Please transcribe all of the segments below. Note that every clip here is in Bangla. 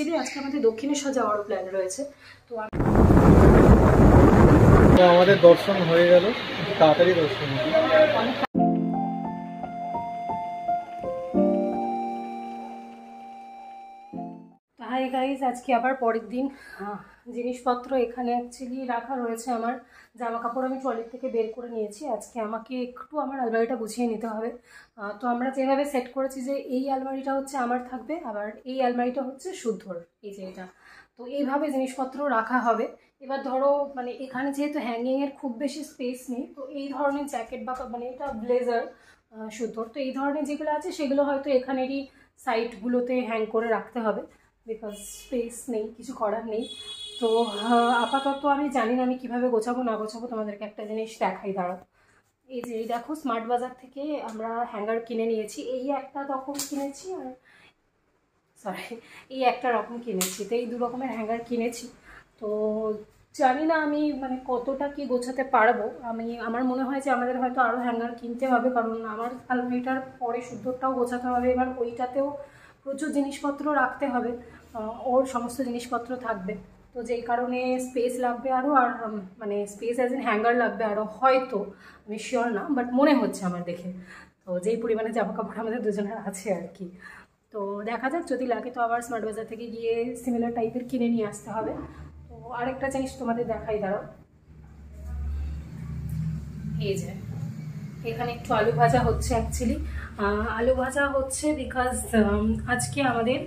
আজকে আমাদের দক্ষিণেশ্বর যাওয়ারও প্ল্যান রয়েছে। তো আমাদের দর্শন হয়ে গেল, তাড়াতাড়ি দর্শন হলো। হাই গাইজ, আজকে আবার পরের দিন। জিনিসপত্র এখানে অ্যাকচুয়ালি রাখা রয়েছে। আমার জামা কাপড় আমি ট্রলির থেকে বের করে নিয়েছি। আজকে আমাকে একটু আমার আলমারিটা গুছিয়ে নিতে হবে। তো আমরা যেভাবে সেট করেছি যে এই আলমারিটা হচ্ছে আমার থাকবে, আবার এই আলমারিটা হচ্ছে শুদ্ধর, এই যে এটা। তো এইভাবে জিনিসপত্র রাখা হবে। এবার ধরো মানে এখানে যেহেতু হ্যাঙ্গিংয়ের খুব বেশি স্পেস নেই, তো এই ধরনের জ্যাকেট বা মানে এটা ব্লেজার শুদ্ধর, তো এই ধরনের যেগুলো আছে সেগুলো হয়তো এখানেরই সাইডগুলোতে হ্যাং করে রাখতে হবে, বিকজ স্পেস নেই, কিছু করার নেই। তো আপাতত আমি জানি না আমি কীভাবে গোছাবো না গোছাবো। তোমাদেরকে একটা জিনিস দেখাই, দাঁড়াও। এই যে এই দেখো, স্মার্ট বাজার থেকে আমরা হ্যাঙ্গার কিনে নিয়েছি। এই একটা রকম কিনেছি, আর এই একটা রকম কিনেছি। তো এই দু রকমের হ্যাঙ্গার কিনেছি। তো জানি না আমি মানে কতটা কি গোছাতে পারবো। আমার মনে হয় যে আমাদের হয়তো আরও হ্যাঙ্গার কিনতে হবে, কারণ আমার আলমারিটার পরে শুদ্ধটাও গোছাতে হবে। এবার ওইটাতেও প্রচুর জিনিসপত্র রাখতে হবে, ওর সমস্ত জিনিসপত্র থাকবে। তো যেই কারণে স্পেস লাগবে আরও, আর মানে স্পেস অ্যাজ ইন হ্যাঙ্গার লাগবে আরও, হয়তো আমি শিওর না, বাট মনে হচ্ছে আমার দেখে। তো যেই পরিমাণে জামা কাপড় আমাদের দুজনের আছে আর কি। তো দেখা যাক, যদি লাগে তো আবার স্মার্ট বাজার থেকে গিয়ে সিমিলার টাইপের কিনে নিয়ে আসতে হবে। তো আরেকটা জিনিস তোমাদের দেখাই, দাঁড়াও। এই যে এখানে একটু আলু ভাজা হচ্ছে। অ্যাকচুয়ালি আলু ভাজা হচ্ছে বিকজ আজকে আমাদের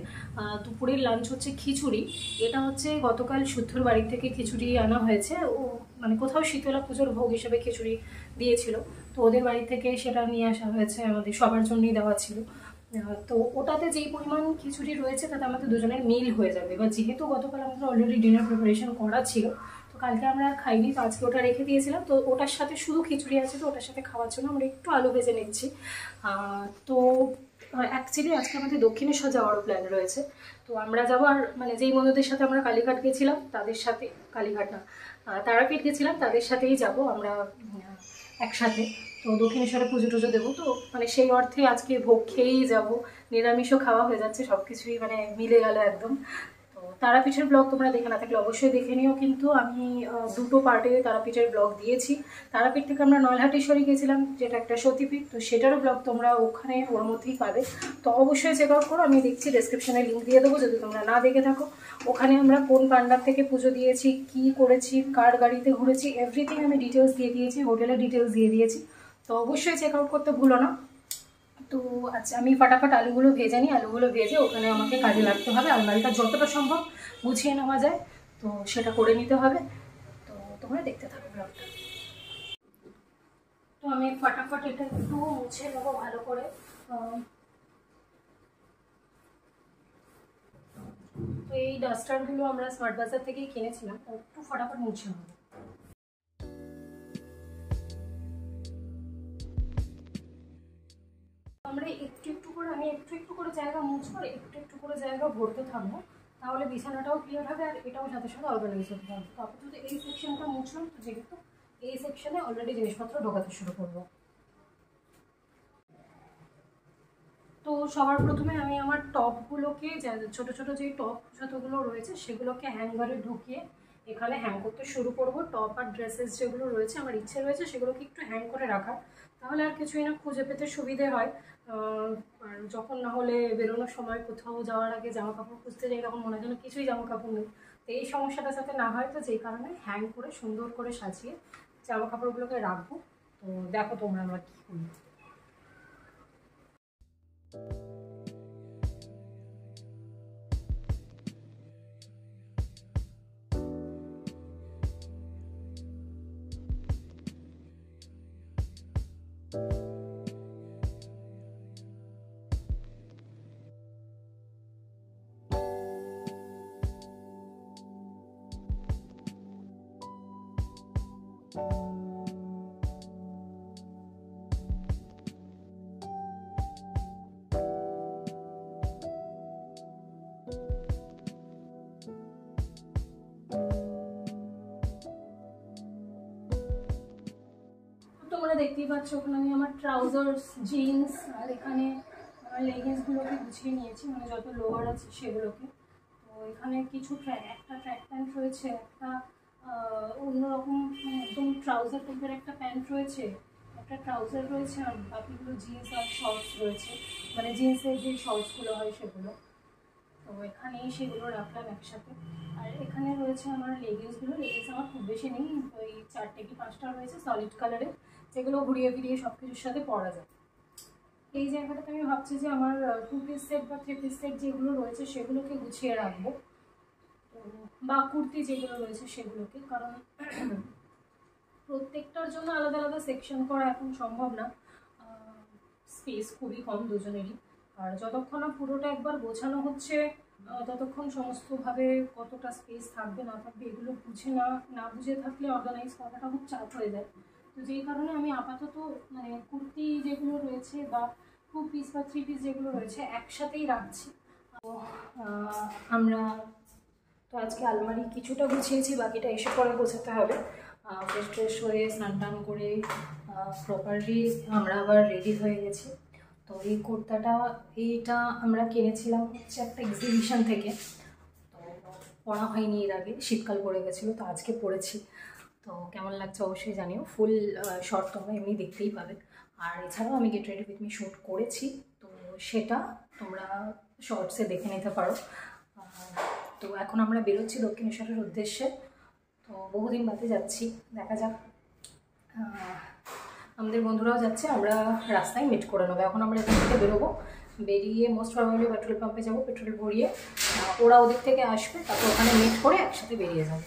দুপুরের লাঞ্চ হচ্ছে খিচুড়ি। এটা হচ্ছে গতকাল শুদ্ধর বাড়ি থেকে খিচুড়ি আনা হয়েছে। ও মানে কোথাও শীতলা পুজোর ভোগ হিসেবে খিচুড়ি দিয়েছিল, তো ওদের বাড়ি থেকে সেটা নিয়ে আসা হয়েছে, আমাদের সবার জন্যই দেওয়া ছিল। তো ওটাতে যেই পরিমাণ খিচুড়ি রয়েছে তাতে আমাদের দুজনের মিল হয়ে যাবে। এবার যেহেতু গতকাল আমাদের অলরেডি ডিনার প্রিপারেশন করা ছিল, তো কালকে আমরা আর খাইনি, তো আজকে ওটা রেখে দিয়েছিলাম। তো ওটার সাথে শুধু খিচুড়ি আছে, তো ওটার সাথে খাওয়ার জন্য আমরা একটু আলু ভেজে নিচ্ছি। তো অ্যাকচুয়ালি আজকে আমাদের দক্ষিণেশ্বর যাওয়ারও প্ল্যান রয়েছে। তো আমরা যাবো, আর মানে যেই বন্ধুদের সাথে আমরা কালীঘাট গেছিলাম তাদের সাথে, কালীঘাট না তারাপীঠ গেছিলাম, তাদের সাথেই যাব আমরা একসাথে। তো দক্ষিণেশ্বরে পুজো টুজো দেবো, তো মানে সেই অর্থে আজকে ভোগ খেয়েই যাব। নিরামিষও খাওয়া হয়ে যাচ্ছে, সব কিছুই মানে মিলে গেল একদম। তো তারাপীঠের ব্লগ তোমরা দেখে না থাকলে অবশ্যই দেখে নিও, কিন্তু আমি দুটো পার্টে তারাপীঠের ব্লগ দিয়েছি। তারাপীঠ থেকে আমরা নলহাটেশ্বরী গেছিলাম, যেটা একটা সতীপীঠ, তো সেটারও ব্লগ তোমরা ওখানে ওর মধ্যেই পাবে। তো অবশ্যই চেক আউট করো, আমি দেখছি ডেসক্রিপশনে লিঙ্ক দিয়ে দেবো যদি তোমরা না দেখে থাকো। ওখানে আমরা কোন পান্ডার থেকে পুজো দিয়েছি, কি করেছি, কার গাড়িতে ঘুরেছি, এভরিথিং আমি ডিটেলস দিয়ে দিয়েছি, হোটেলের ডিটেলস দিয়ে দিয়েছি। তো অবশ্যই চেক আউট করতে ভুলো না। তো আচ্ছা, আমি ফটাফট আলুগুলো ভেজে নিই। আলুগুলো ভেজে ওখানে আমাকে কাজে লাগতে হবে, আলমারিটা যতটা সম্ভব গুছিয়ে নেওয়া যায় তো সেটা করে নিতে হবে। তো তোমরা দেখতে থাকো ব্লগটা। তো আমি ফটাফট এটা একটু মুছে নেবো ভালো করে। তো এই ডাস্টারগুলো আমরা স্মার্ট বাজার থেকেই কিনেছিলাম, তো একটু ফটাফট মুছে নেবো। আমরা আমি একটু একটু করে জায়গা মুছবো, একটু একটু করে জায়গা ভরতে থাকবো, তাহলে বিছানাটাও ক্লিয়ার হবে আর এটাও সাথে সাথে অর্গানাইজ হতে থাকবে। তো আপাতত এই সেকশনটা মুছলাম, তো যেহেতু এই সেকশনে অলরেডি জিনিসপত্র ঢোকাতে শুরু করবো। তো সবার প্রথমে আমি আমার টপগুলোকে, ছোট ছোট যে টপ যতগুলো রয়েছে সেগুলোকে হ্যাঙ্গারে ঢুকিয়ে এখানে হ্যাং করতে শুরু করব। টপ আর ড্রেসেস যেগুলো রয়েছে আমার ইচ্ছে রয়েছে সেগুলোকে একটু হ্যাং করে রাখা, তাহলে আর কিছুই না, খুঁজে পেতে সুবিধে হয়। আর যখন না হলে বেরোনোর সময় কোথাও যাওয়ার আগে জামা কাপড় খুঁজতে যাই, তখন মনে হয় যেন কিছুই জামা কাপড় নেই। তো এই সমস্যাটা যাতে না হয়, তো যেই কারণে হ্যাং করে সুন্দর করে সাজিয়ে জামা কাপড়গুলোকে রাখবো। তো দেখো তোমরা আমার কী করি। তোমরা দেখতেই পাচ্ছ ওখানে আমি আমার ট্রাউজার্স, জিন্স আর এখানে আমার লেগিংসগুলোকে গুছিয়ে নিয়েছি, মানে যত লোয়ার আছে সেগুলোকে। তো এখানে কিছু একটা ট্র্যাক প্যান্ট রয়েছে, একটা অন্যরকম একদম ট্রাউজার টাইপের একটা প্যান্ট রয়েছে, একটা ট্রাউজার রয়েছে, আর বাকিগুলো জিন্স আর শর্টস রয়েছে, মানে জিন্সের যে শর্টসগুলো হয় সেগুলো। তো এখানেই সেগুলো রাখলাম একসাথে। আর এখানে রয়েছে আমার লেগিংসগুলো। লেগিংস আমার খুব বেশি নেই, ওই 4টে কি 5টা রয়েছে সলিড কালারে, যেগুলো ঘুরিয়ে ফিরিয়ে সব কিছুর সাথে পরা যায়। এই জায়গাটাতে আমি ভাবছি যে আমার 2 পিস সেট বা 3 পিস সেট যেগুলো রয়েছে সেগুলোকে গুছিয়ে রাখবো, বা কুর্তি যেগুলো রয়েছে সেগুলোকে, কারণ প্রত্যেকটার জন্য আলাদা আলাদা সেকশন করা এখন সম্ভব না, স্পেস খুবই কম দুজনেরই। আর যতক্ষণ না পুরোটা একবার গোছানো হচ্ছে ততক্ষণ সমস্তভাবে কতটা স্পেস থাকবে না থাকবে এগুলো বুঝে না বুঝে থাকলে অর্গানাইজ করাটা খুব চাপ হয়ে যায়। তো যেই কারণে আমি আপাতত মানে কুর্তি যেগুলো রয়েছে বা 2 পিস বা 3 পিস যেগুলো রয়েছে একসাথেই রাখছি। তো আমরা তো আজকে আলমারি কিছুটা গুছিয়েছি, বাকিটা এসে পরে গোছাতে হবে। ফ্রেশ হয়ে স্নান টান করে প্রপারলি আমরা আবার রেডি হয়ে গেছি। তো এই কুর্তাটা এইটা আমরা কিনেছিলাম হচ্ছে একটা এক্সিবিশন থেকে, তো পরা হয়নি এর আগে, শীতকাল পড়ে গেছিলো, তো আজকে পরেছি। তো কেমন লাগছে অবশ্যই জানিও। ফুল শর্ট তোমরা এমনি দেখতেই পাবে। আর এছাড়াও আমি get ready with me shoot করেছি, তো সেটা তোমরা শর্টসে দেখে নিতে পারো। তো এখন আমরা বেরোচ্ছি দক্ষিণেশ্বরের উদ্দেশ্যে। তো বহুদিন বাদে যাচ্ছি, দেখা যাক। আমাদের বন্ধুরাও যাচ্ছে, আমরা রাস্তায় মিট করে নেবো। এখন আমরা এখান থেকে বেরোবো, বেরিয়ে মোস্ট প্রবাবলি পেট্রোল পাম্পে যাবো, পেট্রোল ভরিয়ে ওরা ওদিক থেকে আসবে, তারপর ওখানে মিট করে একসাথে বেরিয়ে যাবো।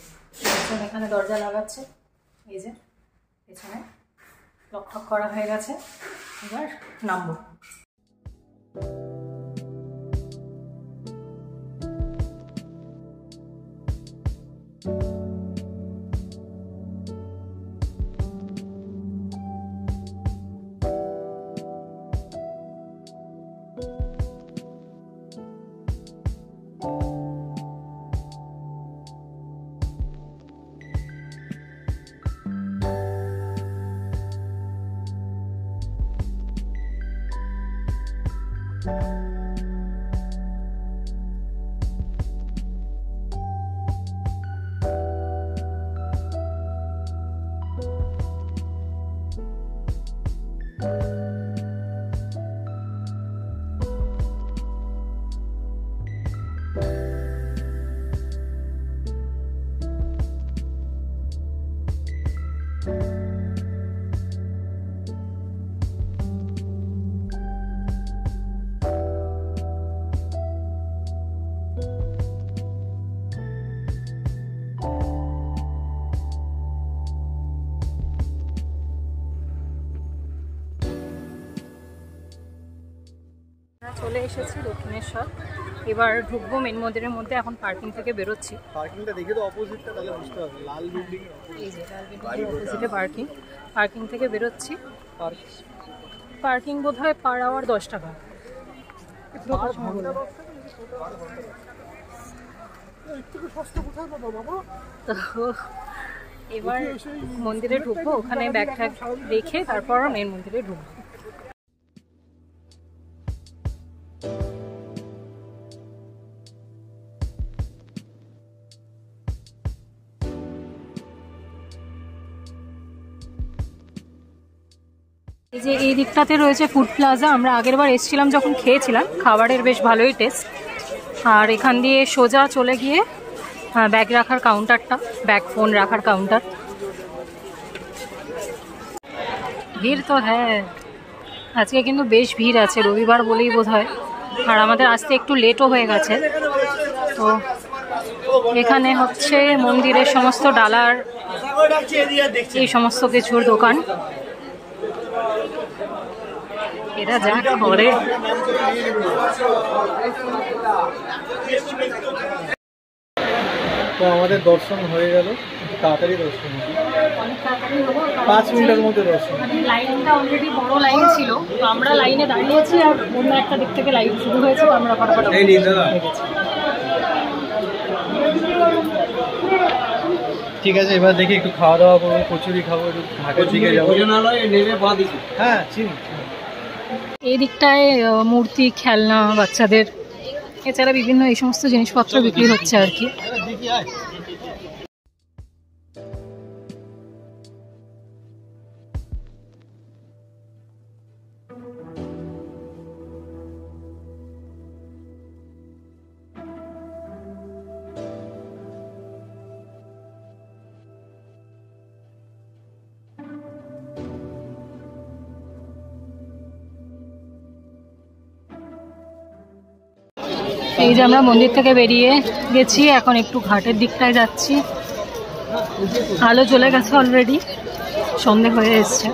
এখানে দরজা লাগাচ্ছে, এই যে পেছনে লক ঠক করা হয়ে গেছে, এবার নামবো। চলে এসেছি দক্ষিণেশ্বর, এবার ঢুকবো মেন মন্দিরের মধ্যে। এখন পার্কিং থেকে বেরোচ্ছি। পার্কিংটা দেখে তো অপোজিটটা, তাহলে বুঝতে হবে লাল বিল্ডিং, এই যে লাল বিল্ডিং অপোজিটে পার্কিং থেকে বেরোচ্ছি। পার্কিং বোধহয় পার আওয়ার 10 টাকা। তো এবার মন্দিরে ঢুকবো, ওখানে ব্যাগ ট্যাগ রেখে তারপর মেন মন্দিরে ঢুকবো। এই যে এই দিকটাতে রয়েছে ফুড প্লাজা। আমরা আগেরবার এসেছিলাম যখন খেয়েছিলাম, খাবারের বেশ ভালোই টেস্ট। আর এখান দিয়ে সোজা চলে গিয়ে ব্যাগ রাখার কাউন্টারটা, ব্যাগ ফোন রাখার কাউন্টার। ভিড় তো হ্যাঁ, আজকে কিন্তু বেশ ভিড় আছে, রবিবার বলেই বোধ হয়। আর আমাদের আসতে একটু লেটও হয়ে গেছে। তো এখানে হচ্ছে মন্দিরের সমস্ত ডালার এই সমস্ত কিছুর দোকান। এরা যা করে। তো আমাদের দর্শন হয়ে গেল, তাড়াতাড়ি দর্শন, অনেক তাড়াতাড়ি হলো, 5 মিনিটের মধ্যে দর্শন। লাইনটা অলরেডি বড় লাইন ছিল, তো আমরা লাইনে দাঁড়িয়েছি আর অন্য একটা দিক থেকে লাইন শুরু হয়েছে, তো আমরা ফটাফট হয়ে গেছি। ঠিক আছে, এবার দেখি একটু খাওয়া দাওয়া করবো, কচুরি খাবো, একটু ঢাকার দিকে যাবো। হ্যাঁ চিনি। এই দিকটায় মূর্তি, খেলনা, বাচ্চাদের এছাড়া বিভিন্ন এই সমস্ত জিনিসপত্র বিক্রি হচ্ছে আর কি। এই যে আমরা মন্দির থেকে বেরিয়ে গেছি, এখন একটু ঘাটের দিকটায় যাচ্ছি। আলো চলে গেছে অলরেডি, সন্ধে হয়ে এসছে।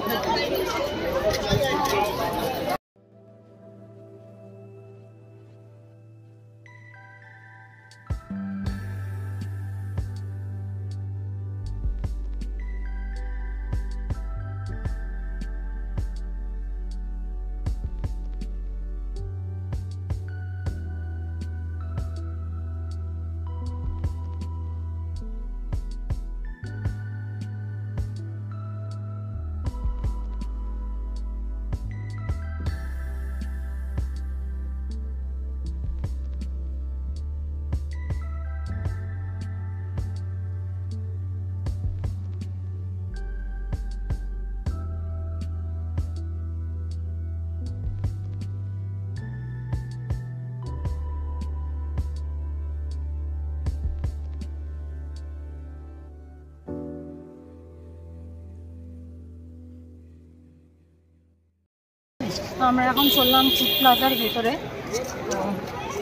আমরা এখন চললাম ফুড প্লাজার ভেতরে।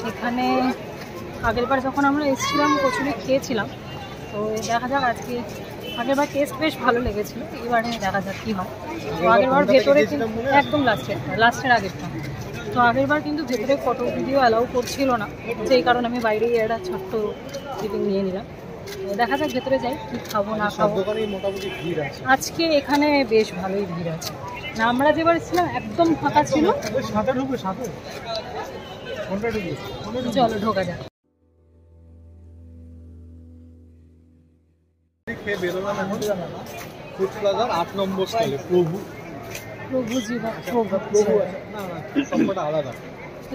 এখানে আগেরবার যখন আমরা এসেছিলাম কচুরি খেয়েছিলাম, তো দেখা যাক আজকে। আগেরবার টেস্ট বেশ ভালো লেগেছিল, এবারে দেখা যাক কী হয়। তো আগেরবার ভেতরে কিন্তু একদম লাস্টের আগেরটা, তো আগেরবার কিন্তু ভেতরে ফটো ভিডিও অ্যালাউ করছিল না, সেই কারণে আমি বাইরেই একটা ছোট্ট টিফিন নিয়ে নিলাম। দেখা যাক ভেতরে যাই, কি খাবো না খাবো। আজকে এখানে বেশ ভালোই ভিড় আছে। না, আমরা যেবার ছিলাম একদম ফাঁকা ছিল। চলো ঢোকা যাক।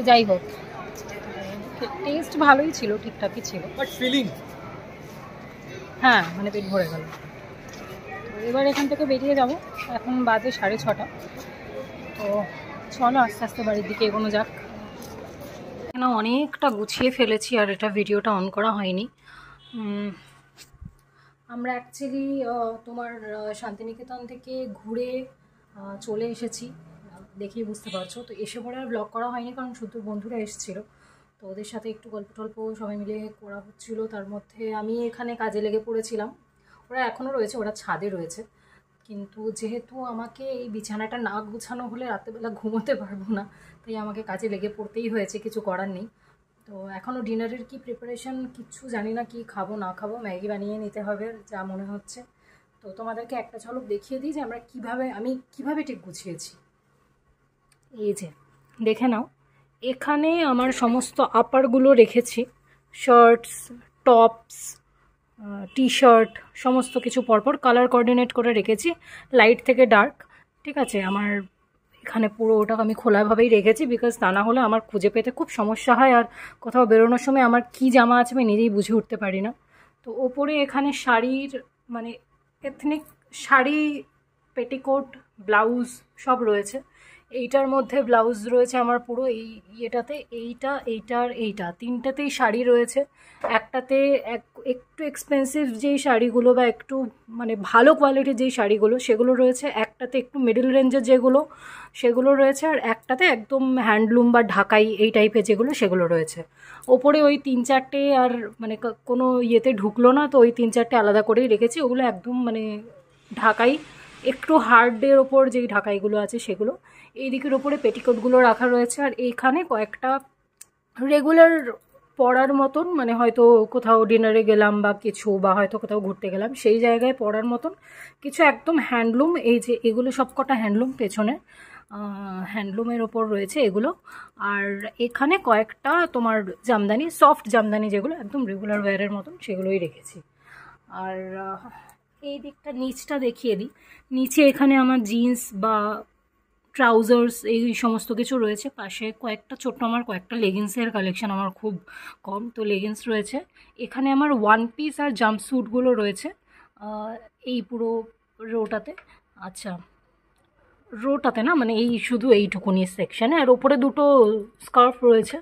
যাই হোক, টেস্ট ভালোই ছিল, ঠিকঠাকই ছিল, হ্যাঁ মানে পেট ভরে গেল। এবার এখান থেকে বেরিয়ে যাব, এখন বাজে 6:30। তো চলো আস্তে আস্তে বাড়ির দিকে এগোনো যাক। এখানে অনেকটা গুছিয়ে ফেলেছি আর এটা ভিডিওটা অন করা হয়নি। আমরা অ্যাকচুয়ালি তোমার শান্তিনিকেতন থেকে ঘুরে চলে এসেছি, দেখেই বুঝতে পারছো। তো এসে পরে আর ব্লগ করা হয়নি, কারণ শুধু বন্ধুরা এসেছিলো, তো ওদের সাথে একটু গল্প টল্প সবাই মিলে করা হচ্ছিলো। তার মধ্যে আমি এখানে কাজে লেগে পড়েছিলাম। ওরা এখনও রয়েছে, ওরা ছাদে রয়েছে, কিন্তু যেহেতু আমাকে এই বিছানাটা না গুছানো হলে রাত্রেবেলা ঘুমোতে পারবো না, তাই আমাকে কাজে লেগে পড়তেই হয়েছে, কিছু করার নেই। তো এখনও ডিনারের কি প্রিপারেশন কিচ্ছু জানি না, কি খাবো না খাবো, ম্যাগি বানিয়ে নিতে হবে যা মনে হচ্ছে। তো তোমাদেরকে একটা ঝলক দেখিয়ে দিই যে আমি কিভাবে ঠিক গুছিয়েছি। এই যে দেখে নাও, এখানে আমার সমস্ত আপারগুলো রেখেছি, শার্টস, টপস, টি শার্ট, সমস্ত কিছু পরপর কালার কোঅর্ডিনেট করে রেখেছি, লাইট থেকে ডার্ক। ঠিক আছে, আমার এখানে পুরো ওটা আমি খোলাভাবেই রেখেছি, বিকজ তা না হলে আমার খুঁজে পেতে খুব সমস্যা হয়, আর কোথাও বেরোনোর সময় আমার কি জামা আছে আমি নিজেই বুঝে উঠতে পারি না। তো ওপরে এখানে শাড়ির মানে এথনিক শাড়ি, পেটিকোট, ব্লাউজ সব রয়েছে। এইটার মধ্যে ব্লাউজ রয়েছে আমার পুরো এইটাতে, এইটা তিনটাতেই শাড়ি রয়েছে। একটাতে একটু এক্সপেন্সিভ যেই শাড়িগুলো বা একটু মানে ভালো কোয়ালিটির যেই শাড়িগুলো সেগুলো রয়েছে, একটাতে একটু মিডল রেঞ্জের যেগুলো সেগুলো রয়েছে, আর একটাতে একদম হ্যান্ডলুম বা ঢাকাই এই টাইপের যেগুলো সেগুলো রয়েছে। ওপরে ওই 3-4টে আর মানে কোনো ইয়েতে ঢুকলো না, তো ওই 3-4টে আলাদা করেই রেখেছি, ওগুলো একদম মানে ঢাকাই, একটু হার্ডের ওপর যেই ঢাকাইগুলো আছে সেগুলো। এই দিকের ওপরে পেটিকোটগুলো রাখা রয়েছে, আর এইখানে কয়েকটা রেগুলার পরার মতন, মানে হয়তো কোথাও ডিনারে গেলাম বা কিছু, বা হয়তো কোথাও ঘুরতে গেলাম সেই জায়গায় পরার মতন কিছু একদম হ্যান্ডলুম। এই যে এগুলো সবকটা হ্যান্ডলুম, পেছনে হ্যান্ডলুমের ওপর রয়েছে এগুলো। আর এখানে কয়েকটা তোমার জামদানি, সফট জামদানি যেগুলো একদম রেগুলার ওয়্যারের মতন, সেগুলোই রেখেছি। আর এই দিকটা নিচটা দেখিয়ে দিই। নিচে এখানে আমার জিন্স বা ট্রাউজার্স এই সমস্ত কিছু রয়েছে। পাশে কয়েকটা ছোট্ট আমার কয়েকটা লেগিংসের কালেকশন আমার খুব কম, তো লেগিংস রয়েছে। এখানে আমার ওয়ান পিস আর জাম্পস্যুটগুলো রয়েছে এই পুরো রোটাতে। আচ্ছা, রোটাতে না, মানে এই শুধু এইটুকুনি সেকশানে, আর ওপরে দুটো স্কার্ফ রয়েছে।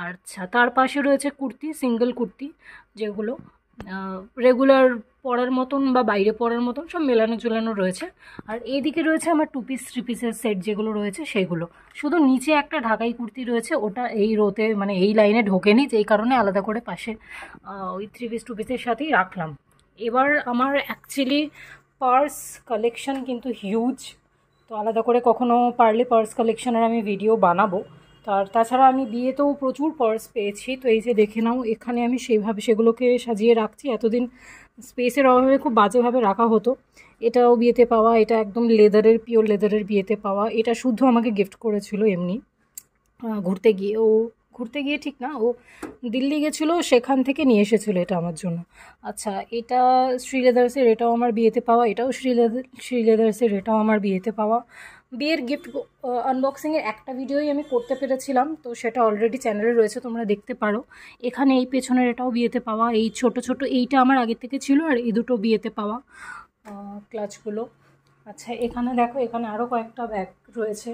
আচ্ছা, তার পাশে রয়েছে কুর্তি, সিঙ্গেল কুর্তি, যেগুলো রেগুলার পরার মতন বা বাইরে পরার মতন সব মেলানো ঝুলানো রয়েছে। আর এইদিকে রয়েছে আমার 2 পিস 3 পিসের সেট যেগুলো রয়েছে সেগুলো। শুধু নিচে একটা ঢাকাই কুর্তি রয়েছে, ওটা এই রোতে মানে এই লাইনে ঢোকেনি, যেই কারণে আলাদা করে পাশে ওই 3 পিস 2 পিসের সাথেই রাখলাম। এবার আমার অ্যাকচুয়ালি পার্স কালেকশন কিন্তু হিউজ, তো আলাদা করে কখনো পারলে পার্স কালেকশনের আমি ভিডিও বানাবো। তাছাড়া আমি বিয়েতেও প্রচুর পার্স পেয়েছি, তো এই যে দেখে নাও, এখানে আমি সেইভাবে সেগুলোকে সাজিয়ে রাখছি। এতদিন স্পেসের অভাবে খুব বাজেভাবে রাখা হতো। এটাও বিয়েতে পাওয়া, এটা একদম লেদারের, পিওর লেদারের বিয়েতে পাওয়া। এটা শুদ্ধ আমাকে গিফট করেছিল এমনি ঘুরতে গিয়ে ঠিক না, ও দিল্লি গেছিলো, সেখান থেকে নিয়ে এসেছিলো এটা আমার জন্য। আচ্ছা, এটা শ্রী লেদার্সের, এটাও আমার বিয়েতে পাওয়া। এটাও শ্রী লেদার্সের, এটাও আমার বিয়েতে পাওয়া। বিয়ের গিফট আনবক্সিংয়ের একটা ভিডিওই আমি করতে পেরেছিলাম, তো সেটা অলরেডি চ্যানেলে রয়েছে, তোমরা দেখতে পারো। এখানে এই পেছনের এটাও বিয়েতে পাওয়া, এই ছোট ছোট এইটা আমার আগের থেকে ছিল, আর এই দুটো বিয়েতে পাওয়া ক্লাচগুলো। আচ্ছা, এখানে দেখো, এখানে আরও কয়েকটা ব্যাগ রয়েছে।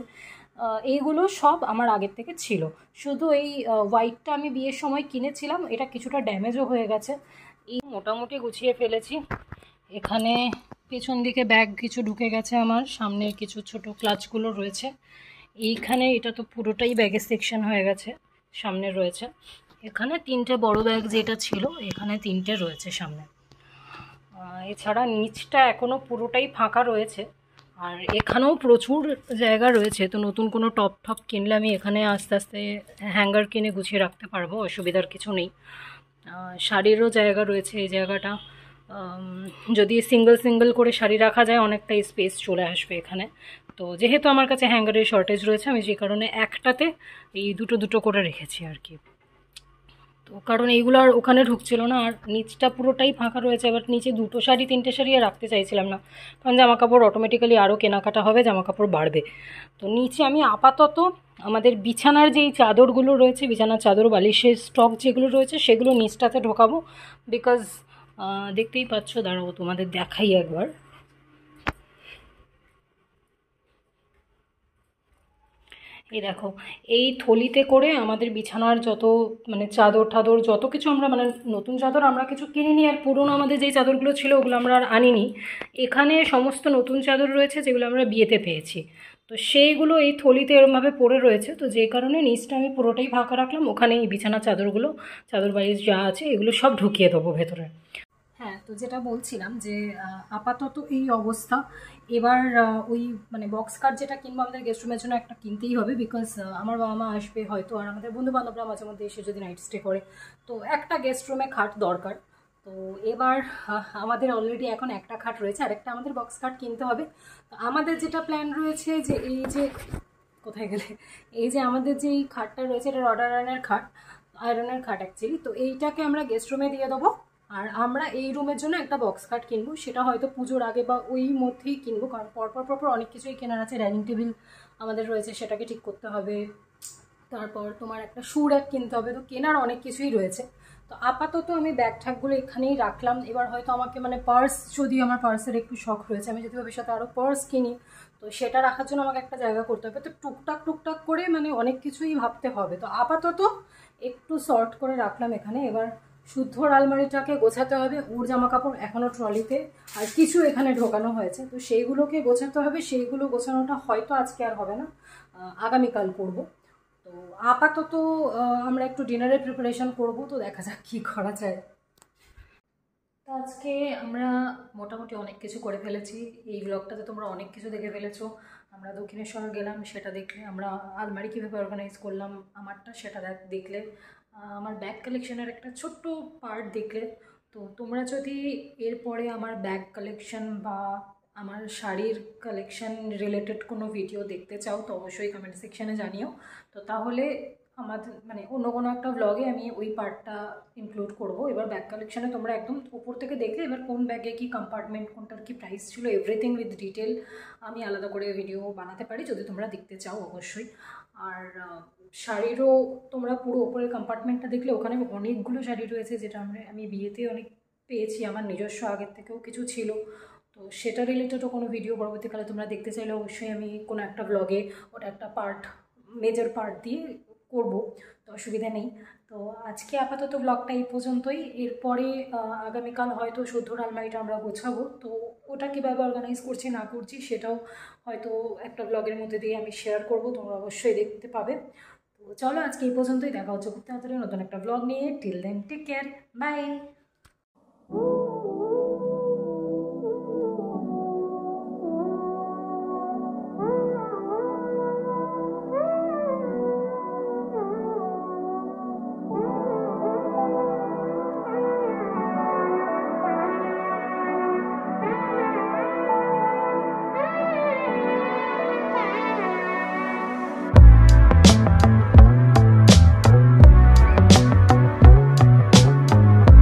এইগুলো সব আমার আগের থেকে ছিল, শুধু এই হোয়াইটটা আমি বিয়ের সময় কিনেছিলাম, এটা কিছুটা ড্যামেজও হয়ে গেছে। এই মোটামুটি গুছিয়ে ফেলেছি। এখানে পেছন দিকে ব্যাগ কিছু ঢুকে গেছে, আমার সামনের কিছু ছোট ক্লাচগুলো রয়েছে এইখানে। এটা তো পুরোটাই ব্যাগের সেকশন হয়ে গেছে, সামনে রয়েছে। এখানে 3টে বড় ব্যাগ যেটা ছিল, এখানে 3টে রয়েছে সামনে। এছাড়া নিচটা এখনও পুরোটাই ফাঁকা রয়েছে, আর এখানেও প্রচুর জায়গা রয়েছে। তো নতুন কোনো টপ কিনলে আমি এখানে আস্তে আস্তে হ্যাঙ্গার কিনে গুছিয়ে রাখতে পারবো, অসুবিধার কিছু নেই। শাড়িরও জায়গা রয়েছে, এই জায়গাটা যদি সিঙ্গেল করে শাড়ি রাখা যায় অনেকটাই স্পেস চলে আসবে এখানে। তো যেহেতু আমার কাছে হ্যাঙ্গারের শর্টেজ রয়েছে, আমি যে কারণে একটাতে এই দুটো করে রেখেছি আর কি। তো কারণ এইগুলো আর ওখানে ঢুকছিল না, আর নিচটা পুরোটাই ফাঁকা রয়েছে। এবার নিচে 2 শাড়ি 3টে শাড়ি আর রাখতে চাইছিলাম না, কারণ জামাকাপড় অটোমেটিক্যালি আরও কেনাকাটা হবে, জামাকাপড় বাড়বে। তো নিচে আমি আপাতত আমাদের বিছানার যেই চাদরগুলো রয়েছে, বিছানার চাদর বালিশের স্টক যেগুলো রয়েছে সেগুলো নিচটাতে ঢোকাবো। বিকজ দেখতেই পাচ্ছ, দাঁড়াবো তোমাদের দেখাই একবার। এই দেখো, এই থলিতে করে আমাদের বিছানার যত মানে চাদর টাদর যত কিছু, আমরা মানে নতুন চাদর আমরা কিছু কিনিনি, আর পুরনো আমাদের যেই চাদরগুলো ছিল ওগুলো আমরা আর আনিনি। এখানে সমস্ত নতুন চাদর রয়েছে যেগুলো আমরা বিয়েতে পেয়েছি, তো সেইগুলো এই থলিতে এরমভাবে পড়ে রয়েছে। তো যে কারণে নিচটা আমি পুরোটাই ফাঁকা রাখলাম, ওখানে এই বিছানার চাদরগুলো, চাদর বালিশ যা আছে এগুলো সব ঢুকিয়ে দেবো ভেতরে। হ্যাঁ, তো যেটা বলছিলাম যে আপাতত এই অবস্থা। এবার ওই মানে বক্স কাট যেটা কিনবো আমাদের গেস্ট রুমের জন্য একটা কিনতেই হবে, বিকজ আমার বাবা মা আসবে হয়তো, আর আমাদের বন্ধু বান্ধবরা মাঝে মধ্যে এসে যদি নাইট স্টে করে, তো একটা গেস্ট রুমে খাট দরকার। তো এবার আমাদের অলরেডি এখন একটা খাট রয়েছে, আর একটা আমাদের বক্স কাট কিনতে হবে। তো আমাদের যেটা প্ল্যান রয়েছে যে এই যে কোথায় গেলে, এই যে আমাদের যে এই খাটটা রয়েছে, এটা রড আয়রনের খাট অ্যাকচুয়ালি। তো এইটাকে আমরা গেস্ট রুমে দিয়ে দেবো, আর আমরা এই রুমের জন্য একটা বক্স খাট কিনবো, সেটা হয়তো পুজোর আগে বা ওই মধ্যেই কিনবো, কারণ পরপর অনেক কিছুই কেনার আছে। ডাইনিং টেবিল আমাদের রয়েছে, সেটাকে ঠিক করতে হবে। তারপর তোমার একটা শু র্যাক কিনতে হবে, তো কেনার অনেক কিছুই রয়েছে। তো আপাতত আমি ব্যাগ ঠ্যাগগুলো এখানেই রাখলাম। এবার হয়তো আমাকে মানে পার্স, যদি আমার পার্সের একটু শখ রয়েছে, আমি যদি ভবিষ্যতে আরও পার্স কিনি, তো সেটা রাখার জন্য আমাকে একটা জায়গা করতে হবে। তো টুকটাক করে মানে অনেক কিছুই ভাবতে হবে। তো আপাতত একটু সর্ট করে রাখলাম এখানে। এবার শুদ্ধর আলমারিটাকে গোছাতে হবে, ওর জামা কাপড় এখনও ট্রলিতে আর কিছু এখানে ঢোকানো হয়েছে, তো সেইগুলোকে গোছাতে হবে। সেইগুলো গোছানোটা হয়তো আজকে আর হবে না, আগামীকাল করব। তো আপাতত আমরা একটু ডিনারের প্রিপারেশন করব, তো দেখা যাক কী করা যায়। তো আজকে আমরা মোটামুটি অনেক কিছু করে ফেলেছি। এই ব্লগটাতে তোমরা অনেক কিছু দেখে ফেলেছো। আমরা দক্ষিণেশ্বর গেলাম, সেটা দেখলে। আমরা আলমারি কীভাবে অর্গানাইজ করলাম আমারটা, সেটা দেখলে। আমার ব্যাগ কালেকশনের একটা ছোট্ট পার্ট দেখলে। তো তোমরা যদি এরপরে আমার ব্যাগ কালেকশন বা আমার শাড়ির কালেকশন রিলেটেড কোনো ভিডিও দেখতে চাও, তো অবশ্যই কমেন্ট সেকশানে জানিও। তো তাহলে আমাদের মানে অন্য কোনো একটা ব্লগে আমি ওই পার্টটা ইনক্লুড করব। এবার ব্যাগ কালেকশানে তোমরা একদম উপর থেকে দেখলে এবার কোন ব্যাগে কী কম্পার্টমেন্ট, কোনটার কী প্রাইস ছিল, এভরিথিং উইথ ডিটেল আমি আলাদা করে ভিডিও বানাতে পারি যদি তোমরা দেখতে চাও অবশ্যই। আর শাড়িরও তোমরা পুরো ওপরের কম্পার্টমেন্টটা দেখলে ওখানে অনেকগুলো শাড়ি রয়েছে, যেটা আমি বিয়েতে অনেক পেয়েছি, আমার নিজস্ব আগের থেকেও কিছু ছিল। তো সেটা রিলেটেডও কোনো ভিডিও পরবর্তীকালে তোমরা দেখতে চাইলে অবশ্যই আমি কোনো একটা ব্লগে ওটা একটা পার্ট, মেজর পার্ট দিয়ে করব, তো অসুবিধা নেই। তো আজকে আপাতত ব্লগটা এই পর্যন্তই। এরপরে আগামীকাল হয়তো সদ্যর আলমারিটা আমরা গোছাবো, তো ওটা কীভাবে অর্গানাইজ করছি না করছি সেটাও হয়তো একটা ব্লগের মধ্যে দিয়ে আমি শেয়ার করব, তোমরা অবশ্যই দেখতে পাবে। তো চলো আজকে এই পর্যন্তই, দেখা হচ্ছে খুব তাড়াতাড়ি নতুন একটা ব্লগ নিয়ে। Till then take care, by.